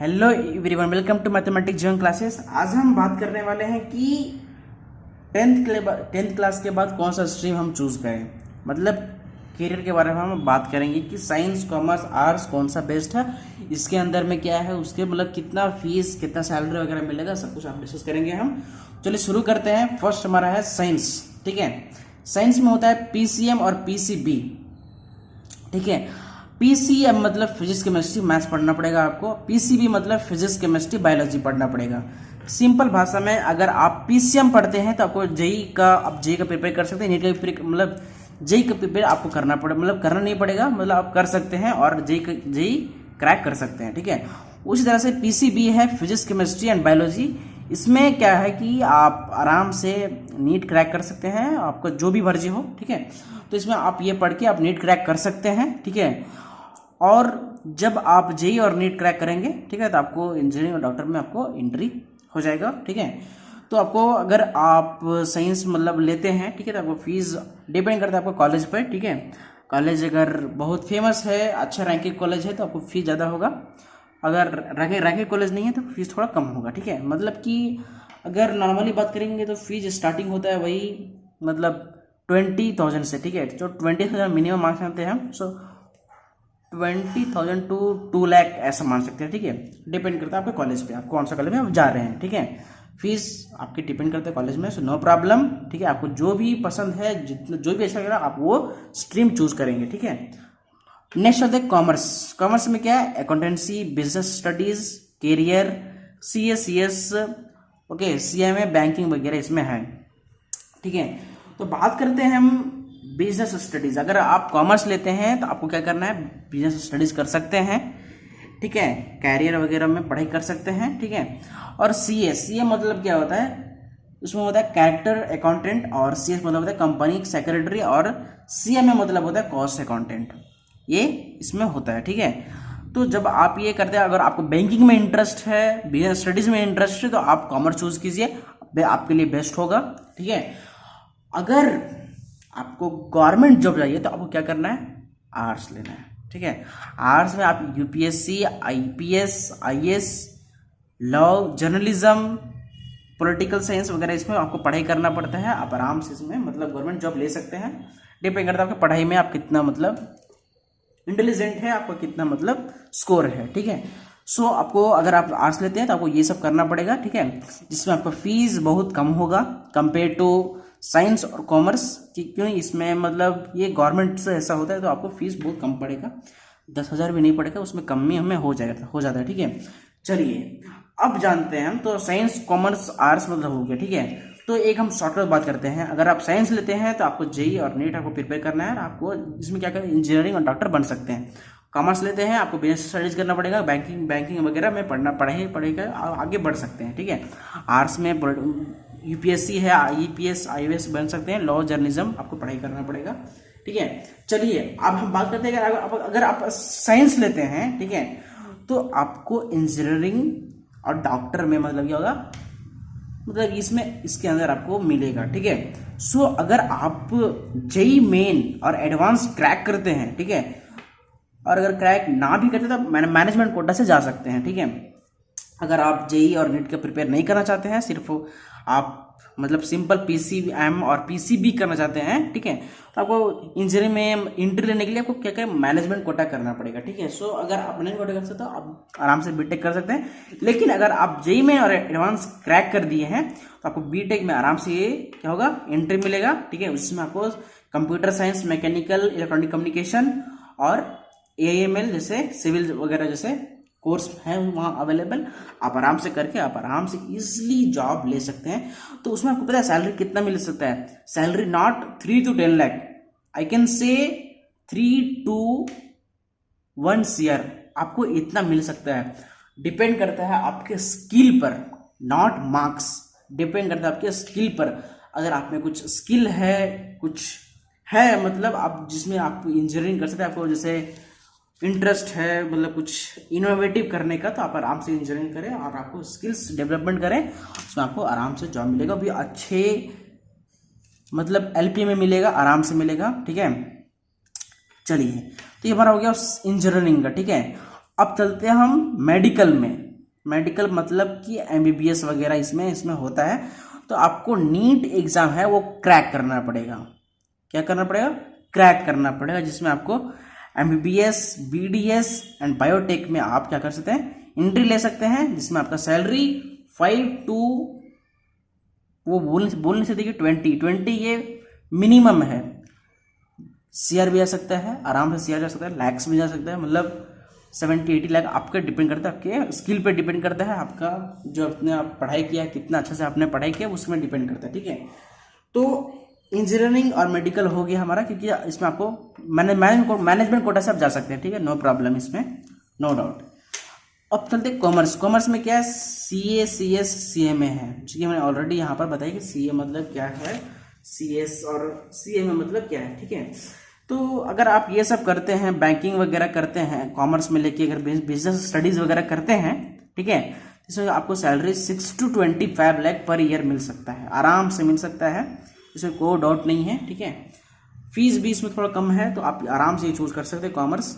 Hello everyone, welcome to mathematics Jeevan classes. आज हम बात करने वाले हैं कि टेंथ क्लास के बाद कौन सा स्ट्रीम हम चूज करें। मतलब करियर के बारे में हम बात करेंगे कि साइंस, कॉमर्स, आर्ट्स कौन सा बेस्ट है, इसके अंदर में क्या है, उसके मतलब कितना फीस, कितना सैलरी वगैरह मिलेगा, सब कुछ आप डिस्कस करेंगे हम। चलिए शुरू करते हैं। फर्स्ट हमारा है साइंस। ठीक है, साइंस में होता है पीसीएम और पीसीबी। ठीक है, पीसीएम मतलब फिजिक्स केमिस्ट्री मैथ्स पढ़ना पड़ेगा आपको, पीसीबी मतलब फिजिक्स केमिस्ट्री बायोलॉजी पढ़ना पड़ेगा। सिंपल भाषा में अगर आप पीसीएम पढ़ते हैं तो आपको जेई का प्रिपेयर कर सकते हैं। नीट का मतलब जेई का प्रिपेयर आपको करना पड़ेगा, मतलब करना नहीं पड़ेगा, मतलब आप कर सकते हैं और जेई क्रैक कर सकते हैं। ठीक है, उसी तरह से पीसीबी है फिजिक्स केमिस्ट्री एंड बायोलॉजी। इसमें क्या है कि आप आराम से नीट क्रैक कर सकते हैं, आपको जो भी मर्जी हो। ठीक है, तो इसमें आप ये पढ़ के आप नीट क्रैक कर सकते हैं। ठीक है, और जब आप जेई और नीट क्रैक करेंगे, ठीक है, तो आपको इंजीनियरिंग और डॉक्टर में आपको एंट्री हो जाएगा। ठीक है, तो आपको अगर आप साइंस मतलब लेते हैं, ठीक है, तो आपको फीस डिपेंड करता है आपको कॉलेज पर। ठीक है, कॉलेज अगर बहुत फेमस है, अच्छा रैंकिंग कॉलेज है, तो आपको फीस ज़्यादा होगा। अगर रैंकिंग कॉलेज नहीं है तो फीस थोड़ा कम होगा। ठीक है, मतलब कि अगर नॉर्मली बात करेंगे तो फीस स्टार्टिंग होता है वही मतलब 20,000 से। ठीक है, जो 20,000 मिनिमम मान सकते हैं हम, सो 20,000 टू 2 लाख ऐसा मान सकते हैं। ठीक है, डिपेंड करता है आपके कॉलेज पे, आप कौन सा कॉलेज में आप जा रहे हैं। ठीक है, फीस आपकी डिपेंड करते हैं कॉलेज में, सो नो प्रॉब्लम। ठीक है, आपको जो भी पसंद है, जितना जो भी अच्छा लग रहा है, आप वो स्ट्रीम चूज करेंगे। ठीक है, नेक्स्ट होता है कॉमर्स। कॉमर्स में क्या है, accountancy, business studies, career, CS, okay, CMA, banking वगैरह इसमें है। ठीक है, तो बात करते हैं हम बिजनेस स्टडीज। अगर आप कॉमर्स लेते हैं तो आपको क्या करना है, बिजनेस स्टडीज कर सकते हैं। ठीक है, कैरियर वगैरह में पढ़ाई कर सकते हैं। ठीक है, और सीए मतलब क्या होता है, उसमें होता है कैरेक्टर अकाउंटेंट, और सीएस मतलब होता है कंपनी सेक्रेटरी, और सीएमए मतलब होता है कॉस्ट अकाउंटेंट। ये इसमें होता है। ठीक है, तो जब आप ये करते हैं, अगर आपको बैंकिंग में इंटरेस्ट है, बिजनेस स्टडीज में इंटरेस्ट है, तो आप कॉमर्स चूज कीजिए, आपके लिए बेस्ट होगा। ठीक है, अगर आपको गवर्नमेंट जॉब चाहिए तो आपको क्या करना है, आर्ट्स लेना है। ठीक है, आर्ट्स में आप UPSC, IPS, IAS, law, journalism, political science वगैरह इसमें आपको पढ़ाई करना पड़ता है। आप आराम से इसमें मतलब गवर्नमेंट जॉब ले सकते हैं। डिपेंड करता है आपकी पढ़ाई में आप कितना मतलब इंटेलिजेंट है, आपको कितना मतलब स्कोर है। ठीक है, सो आपको अगर आप आर्ट्स लेते हैं तो आपको ये सब करना पड़ेगा। ठीक है, जिसमें आपका फीस बहुत कम होगा कंपेयर टू साइंस और कॉमर्स, क्यों इसमें मतलब ये गवर्नमेंट से ऐसा होता है, तो आपको फीस बहुत कम पड़ेगा, 10,000 भी नहीं पड़ेगा, उसमें कम ही हमें हो जाता है। ठीक है, चलिए अब जानते हैं हम, तो साइंस, कॉमर्स, आर्ट्स मतलब हो गया। ठीक है, तो एक हम शॉर्टकट बात करते हैं। अगर आप साइंस लेते हैं तो आपको जेई और नीट आपको प्रिपेयर करना है, और आपको इसमें क्या करें, इंजीनियरिंग और डॉक्टर बन सकते हैं। कॉमर्स लेते हैं आपको बिजनेस स्टडीज करना पड़ेगा, बैंकिंग वगैरह में पढ़ेगा आगे बढ़ सकते हैं। ठीक है, आर्ट्स में यूपीएससी है, आईपीएस, आईएएस बन सकते हैं, लॉ, जर्नलिज्म आपको पढ़ाई करना पड़ेगा। ठीक है, चलिए अब हम बात करते हैं अगर आप साइंस लेते हैं, ठीक है, तो आपको इंजीनियरिंग और डॉक्टर में मतलब क्या होगा, मतलब इसके अंदर आपको मिलेगा। ठीक है, सो अगर आप जेई मेन और एडवांस क्रैक करते हैं, ठीक है, और अगर क्रैक ना भी करते तो मैनेजमेंट कोटा से जा सकते हैं। ठीक है, अगर आप जेई और नीट का प्रिपेयर नहीं करना चाहते हैं, सिर्फ आप मतलब सिंपल पीसीएम और पीसीबी करना चाहते हैं, ठीक है, तो आपको इंजीनियरिंग में एंट्री लेने के लिए आपको क्या क्या मैनेजमेंट कोटा करना पड़ेगा। ठीक है, सो अगर आप मैनेजमेंट कोटा कर सकते हो तो आप आराम से बीटेक कर सकते हैं। लेकिन अगर आप जेई में और एडवांस क्रैक कर दिए हैं तो आपको बीटेक में आराम से क्या होगा, एंट्री मिलेगा। ठीक है, उसमें आपको computer science, mechanical, electronic communication और एएमएल जैसे सिविल वगैरह जैसे कोर्स है वहाँ अवेलेबल, आप आराम से करके आप आराम से इजीली जॉब ले सकते हैं। तो उसमें आपको पता है सैलरी कितना मिल सकता है, salary not 3 to 10 lakh, I can say 3 to 1 CR, आपको इतना मिल सकता है। डिपेंड करता है आपके स्किल पर, नॉट मार्क्स, डिपेंड करता है आपके स्किल पर। अगर आप में कुछ स्किल है, कुछ है मतलब आप जिसमें आप इंजीनियरिंग कर सकते हैं, आपको जैसे इंटरेस्ट है मतलब कुछ इनोवेटिव करने का, तो आप आराम से इंजीनियरिंग करें और आपको स्किल्स डेवलपमेंट करें, उसमें आपको आराम से जॉब मिलेगा, भी अच्छे मतलब एलपी में मिलेगा, आराम से मिलेगा। ठीक है, चलिए तो ये हमारा हो गया इंजीनियरिंग का। ठीक है, अब चलते हैं हम मेडिकल में। मेडिकल मतलब कि MBBS वगैरह इसमें होता है। तो आपको नीट एग्जाम है वो क्रैक करना पड़ेगा। क्या करना पड़ेगा? क्रैक करना पड़ेगा, जिसमें आपको MBBS, BDS एंड बायोटेक में आप क्या कर सकते हैं, एंट्री ले सकते हैं, जिसमें आपका सैलरी 5 to वो बोल नहीं सकते कि 20 ये मिनिमम है। CR भी आ सकता है, आराम से CR जा सकता है, लैक्स भी जा सकता है, मतलब 70-80 लाख आपके डिपेंड करता है, आपके स्किल पे डिपेंड करता है, आपका जो आपने आप पढ़ाई किया कितना अच्छा से आपने पढ़ाई किया उसमें डिपेंड करता है। ठीक है, तो इंजीनियरिंग और मेडिकल हो गया हमारा, क्योंकि इसमें आपको मैनेजमेंट कोटा से आप जा सकते हैं। ठीक है, नो प्रॉब्लम इसमें, नो डाउट। अब चलते कॉमर्स। कॉमर्स में क्या है? CA, CS, CMA है। ठीक है, मैंने ऑलरेडी यहाँ पर बताया कि CA मतलब क्या है, CS और CMA मतलब क्या है। ठीक है, तो अगर आप ये सब करते हैं, बैंकिंग वगैरह करते हैं, कॉमर्स में लेके अगर बिजनेस स्टडीज वगैरह करते हैं, ठीक है, इसमें आपको salary 6 to 25 lakh per year मिल सकता है, आराम से मिल सकता है, इसमें कोई डाउट नहीं है। ठीक है, फीस भी इसमें थोड़ा कम है, तो आप आराम से ये चूज कर सकते हैं कॉमर्स।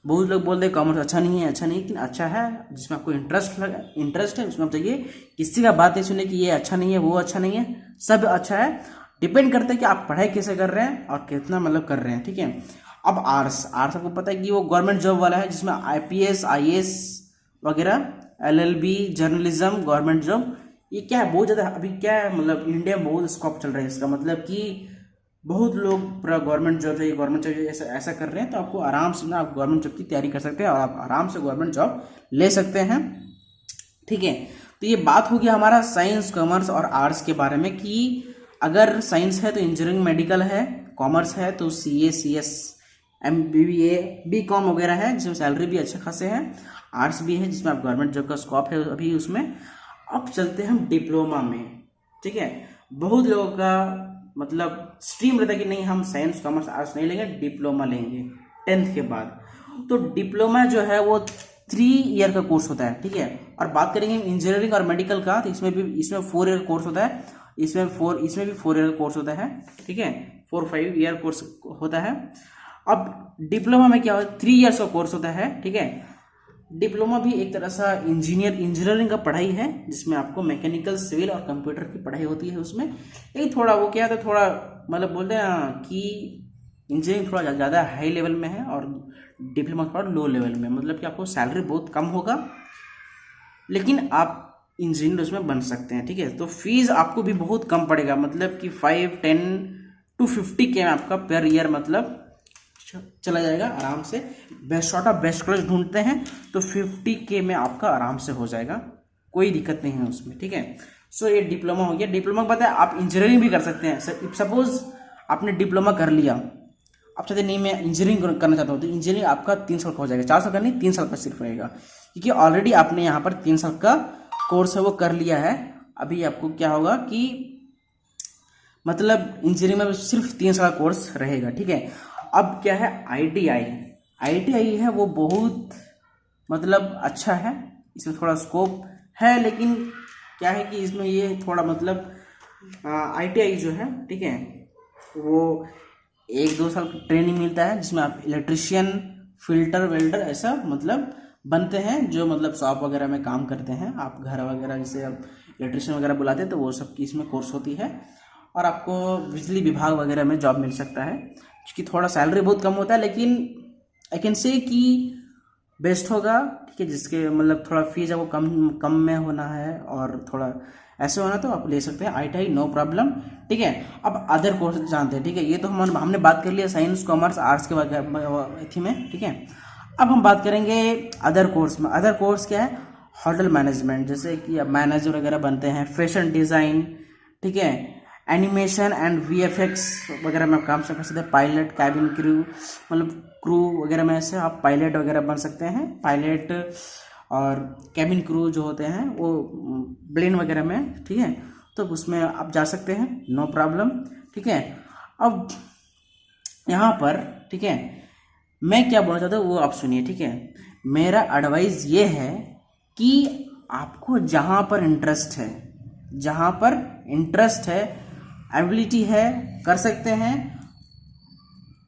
बहुत लोग बोलते हैं कॉमर्स अच्छा नहीं है, अच्छा नहीं, लेकिन अच्छा है, जिसमें आपको इंटरेस्ट है उसमें आप जाइए। किसी का बात नहीं सुने कि ये अच्छा नहीं है, वो अच्छा नहीं है, सब अच्छा है। डिपेंड करता है कि आप पढ़ाई कैसे कर रहे हैं और कितना मतलब कर रहे हैं। ठीक है, अब आर्ट्स आपको पता है कि वो गवर्नमेंट जॉब वाला है, जिसमें IPS, IAS वगैरह, LLB, जर्नलिज्म, गवर्नमेंट जॉब, ये क्या है, बहुत ज़्यादा अभी क्या है, मतलब इंडिया में बहुत स्कोप चल रहा है इसका, मतलब कि बहुत लोग पूरा गवर्नमेंट जॉब चाहिए, गवर्नमेंट चाहिए, ऐसा कर रहे हैं। तो आपको आराम से ना आप गवर्नमेंट जॉब की तैयारी कर सकते हैं और आप आराम से गवर्नमेंट जॉब ले सकते हैं। ठीक है, तो ये बात होगी हमारा साइंस, कॉमर्स और आर्ट्स के बारे में, कि अगर साइंस है तो इंजीनियरिंग मेडिकल है, कॉमर्स है तो CA, CS, MBA, BCom वगैरह है, जिसमें सैलरी भी अच्छे खासे हैं, आर्ट्स भी है जिसमें आप गवर्नमेंट जॉब का स्कोप है अभी उसमें। अब चलते हैं हम डिप्लोमा में। ठीक है, बहुत लोगों का मतलब स्ट्रीम रहता है कि नहीं हम साइंस, कॉमर्स, आर्ट्स नहीं लेंगे, डिप्लोमा लेंगे 10th के बाद। तो डिप्लोमा जो है वो 3 ईयर का कोर्स होता है। ठीक है, और बात करेंगे इंजीनियरिंग और मेडिकल का, तो इसमें 4 ईयर कोर्स होता है, इसमें भी 4 ईयर कोर्स होता है। ठीक है, 4-5 ईयर कोर्स होता है। अब डिप्लोमा में क्या होता है, 3 ईयर्स का कोर्स होता है। ठीक है, डिप्लोमा भी एक तरह सा इंजीनियरिंग का पढ़ाई है, जिसमें आपको मैकेनिकल, सिविल और कंप्यूटर की पढ़ाई होती है उसमें। लेकिन थोड़ा वो क्या है, तो थोड़ा मतलब बोलते हैं कि इंजीनियरिंग थोड़ा ज़्यादा हाई लेवल में है और डिप्लोमा थोड़ा लो लेवल में, मतलब कि आपको सैलरी बहुत कम होगा, लेकिन आप इंजीनियर उसमें बन सकते हैं। ठीक है, तो फीस आपको भी बहुत कम पड़ेगा, मतलब कि 5-10 to 50 के आपका पर ईयर मतलब चला जाएगा आराम से। बेस्ट कॉलेज ढूंढते हैं तो 50K में आपका आराम से हो जाएगा, कोई दिक्कत नहीं है उसमें। ठीक है, सो ये डिप्लोमा हो गया। डिप्लोमा पता है आप इंजीनियरिंग भी कर सकते हैं। सपोज आपने डिप्लोमा कर लिया, आप चाहते नहीं मैं इंजीनियरिंग करना चाहता हूँ, तो इंजीनियरिंग आपका 3 साल का हो जाएगा, 4 साल का नहीं, 3 साल का सिर्फ रहेगा, क्योंकि ऑलरेडी आपने यहाँ पर 3 साल का कोर्स है वो कर लिया है। अभी आपको क्या होगा कि मतलब इंजीनियरिंग में सिर्फ 3 साल का कोर्स रहेगा। ठीक है, अब क्या है, ITI है वो बहुत मतलब अच्छा है, इसमें थोड़ा स्कोप है, लेकिन क्या है कि इसमें ये थोड़ा मतलब ITI जो है, ठीक है, वो 1-2 साल का ट्रेनिंग मिलता है, जिसमें आप इलेक्ट्रिशियन, फिल्टर, वेल्डर ऐसा मतलब बनते हैं, जो मतलब शॉप वगैरह में काम करते हैं, आप घर वगैरह जैसे आप इलेक्ट्रिशियन वगैरह बुलाते हैं, तो वो सब की इसमें कोर्स होती है। और आपको बिजली विभाग वगैरह में जॉब मिल सकता है, क्योंकि थोड़ा सैलरी बहुत कम होता है, लेकिन आई कैन से कि बेस्ट होगा। ठीक है, जिसके मतलब थोड़ा फीस है वो कम में होना है और थोड़ा ऐसे होना, तो आप ले सकते हैं ITI, नो प्रॉब्लम। ठीक है, अब अदर कोर्स जानते हैं। ठीक है, ये तो हमने बात कर लिया साइंस, कॉमर्स, आर्ट्स के बारे में। ठीक है, अब हम बात करेंगे अदर कोर्स में। अदर कोर्स क्या है, होटल मैनेजमेंट, जैसे कि अब मैनेजर वगैरह बनते हैं, फैशन डिज़ाइन, ठीक है, एनिमेशन एंड VFX वगैरह में आप काम कर सकते हैं, पायलट, कैबिन क्रू, मतलब क्रू वगैरह में से आप पायलट वगैरह बन सकते हैं, पायलट और कैबिन क्रू जो होते हैं वो प्लेन वगैरह में। ठीक है, तो उसमें आप जा सकते हैं, नो प्रॉब्लम। ठीक है, अब यहाँ पर ठीक है मैं क्या बोलना चाहता हूँ वो आप सुनिए। ठीक है, मेरा एडवाइस ये है कि आपको जहाँ पर इंटरेस्ट है, एबिलिटी है, कर सकते हैं।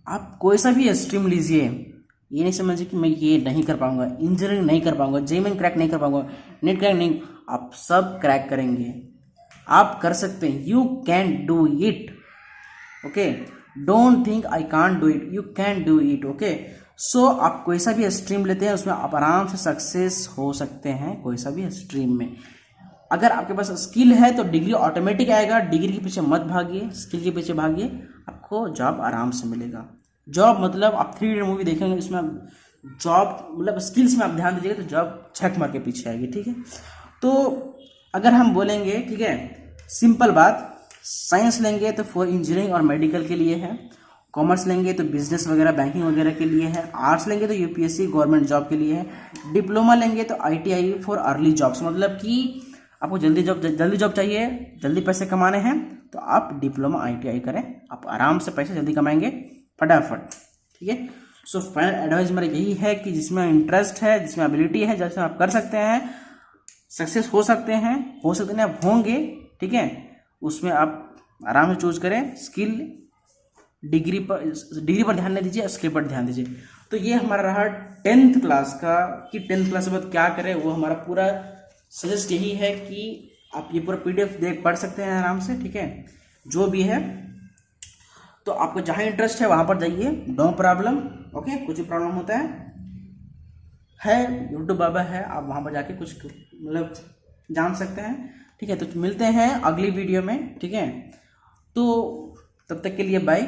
आप कोई सा भी स्ट्रीम लीजिए, ये नहीं समझिए कि मैं ये नहीं कर पाऊंगा, इंजीनियरिंग नहीं कर पाऊंगा, जेईई क्रैक नहीं कर पाऊंगा, नेट क्रैक नहीं, आप सब क्रैक करेंगे, आप कर सकते हैं। You can do it, okay, don't think I can't do it, you can do it, okay. So आप कोई सा भी स्ट्रीम लेते हैं उसमें आप आराम से सक्सेस हो सकते हैं, कोई सा भी स्ट्रीम में। अगर आपके पास स्किल है तो डिग्री ऑटोमेटिक आएगा, डिग्री के पीछे मत भागिए, स्किल के पीछे भागिए, आपको जॉब आराम से मिलेगा। जॉब मतलब आप 3 इडियट मूवी देखेंगे, उसमें जॉब मतलब स्किल्स में आप ध्यान दीजिएगा तो जॉब छक मार के पीछे आएगी, ठीक है। तो अगर हम बोलेंगे, ठीक है, सिंपल बात, साइंस लेंगे तो फॉर इंजीनियरिंग और मेडिकल के लिए है, कॉमर्स लेंगे तो बिजनेस वगैरह बैंकिंग वगैरह के लिए है, आर्ट्स लेंगे तो यूपीएससी गवर्नमेंट जॉब के लिए है, डिप्लोमा लेंगे तो आईटीआई फॉर अर्ली जॉब्स, मतलब कि आपको जल्दी जॉब चाहिए, जल्दी पैसे कमाने हैं तो आप डिप्लोमा आईटीआई करें, आप आराम से पैसे जल्दी कमाएंगे फटाफट, ठीक है। सो फाइनल एडवाइस मेरा यही है कि जिसमें इंटरेस्ट है, जिसमें एबिलिटी है, जिसमें आप कर सकते हैं, सक्सेस हो सकते हैं आप होंगे, ठीक है, उसमें आप आराम से चूज करें। स्किल डिग्री पर ध्यान नहीं दीजिए, स्किल पर ध्यान दीजिए। तो ये हमारा रहा 10th क्लास का, कि 10th क्लास के बाद क्या करें, वो हमारा पूरा सजेस्ट यही है कि आप ये पूरा पीडीएफ देख पढ़ सकते हैं आराम से, ठीक है, जो भी है। तो आपको जहाँ इंटरेस्ट है वहाँ पर जाइए, नो प्रॉब्लम, ओके। कुछ भी प्रॉब्लम होता है यूट्यूब बाबा है, आप वहाँ पर जाके कुछ मतलब जान सकते हैं, ठीक है। तो मिलते हैं अगली वीडियो में, ठीक है। तो तब तक के लिए बाय।